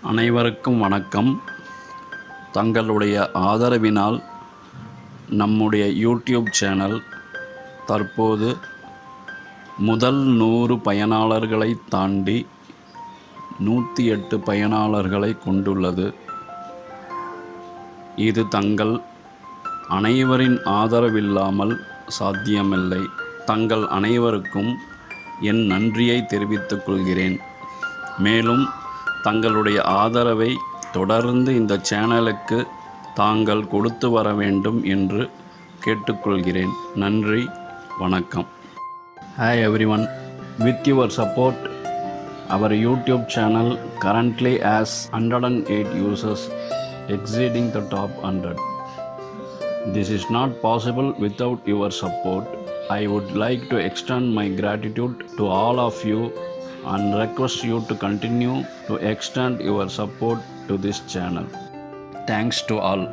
அனைவருக்கும் வணக்கம். தங்களுடைய ஆதரவினால் நம்முடைய யூடியூப் சேனல் தற்போது முதல் 100 பயனாளர்களை தாண்டி 108 பயனாளர்களை கொண்டுள்ளது. இது தங்கள் அனைவரின் ஆதரவில்லாமல் சாத்தியமில்லை. தங்கள் அனைவருக்கும் என் நன்றியை தெரிவித்துக் கொள்கிறேன். மேலும் தங்களுடைய ஆதரவை தொடர்ந்து இந்த சேனலுக்கு தாங்கள் கொடுத்து வர வேண்டும் என்று கேட்டுக்கொள்கிறேன். நன்றி, வணக்கம். Hi everyone, with your support, our YouTube channel currently has 108 users, exceeding the top 100. This is not possible without your support. I would like to extend my gratitude to all of you and request you to continue to extend your support to this channel. Thanks to all.